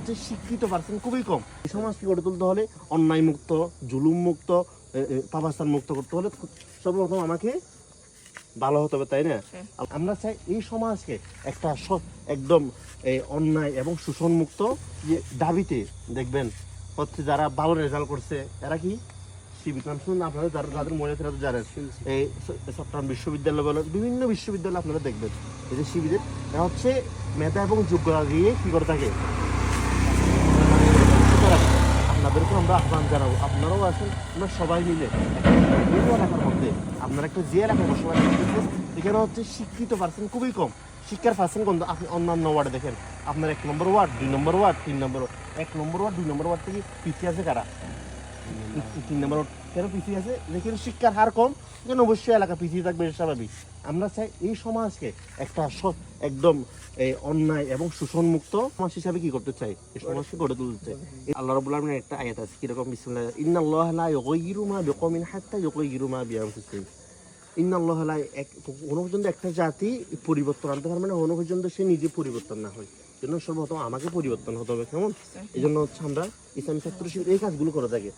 হচ্ছে শিক্ষিত পার্সেন্ট খুবই কম। এই সমাজকে গড়ে তুলতে হলে অন্যায় মুক্ত, জুলুম মুক্ত, পাপাস্থান মুক্ত করতে হলে সর্বপ্রথম আমাকে ভালো হতে হবে, তাই না? আমরা চাই এই সমাজকে একটা একদম অন্যায় এবং শোষণ মুক্ত যে দাবিতে দেখবেন হচ্ছে যারা ভালো রেজাল্ট করছে এরা কি শিবির নাম শুনুন আপনারা, যাদের মনে আছে জানেন, এই চট্টগ্রাম বিশ্ববিদ্যালয় বলেন, বিভিন্ন বিশ্ববিদ্যালয় আপনারা দেখবেন এই যে শিবিরের এরা হচ্ছে মেধা এবং যোগ্যতা দিয়ে কি করে থাকে। আপনাদেরকে আমরা আহ্বান জানাবো, আপনারাও আসেন, আমরা সবাই মিলে এলাকার মধ্যে আপনারা একটা যে এলাকায় বসবাস করতেছেন এখানে হচ্ছে শিক্ষিত পার্সেন্ট খুবই কম, শিক্ষার পার্সেন্ট কম। আপনি অন্যান্য ওয়ার্ডে দেখেন, আপনার 1 নম্বর ওয়ার্ড, 2 নম্বর ওয়ার্ড, 3 নম্বর, 1 নম্বর ওয়ার্ড, 2 নম্বর ওয়ার্ড থেকে পিছিয়ে আছে কারা? 3 নম্বর ওয়ার্ড কেন পিছিয়ে আছে? যেখানে শিক্ষার হার কম যেন অবশ্যই এলাকা পিছিয়ে থাকবে, স্বাভাবিক। আমরা চাই এই সমাজকে একটা একদম অন্যায় এবং শোষণ মুক্ত সমাজ হিসাবে কি করতে চাই, এই সমাজকে গড়ে তুলতে চাই। আল্লাহ রাব্বুল আলামিনের একটা আয়াত আছে কিরকম, বিসমিল্লাহ, ইন্নাল্লাহা লা ইউগাইয়িরু মা বিকওমিন হাত্তা ইউগাইয়িরু মা বিআনফুসিহিম। ইন্নাল্লাহা লা, কোনো পর্যন্ত একটা জাতি পরিবর্তন আনতে পারবে না কোনো পর্যন্ত সে নিজে পরিবর্তন না হয়। জন্য সর্বপ্রথম আমাকে পরিবর্তন হতে হবে, কেমন? এই জন্য হচ্ছে আমরা ইসলামী ছাত্র শিবির এই কাজগুলো করে থাকি।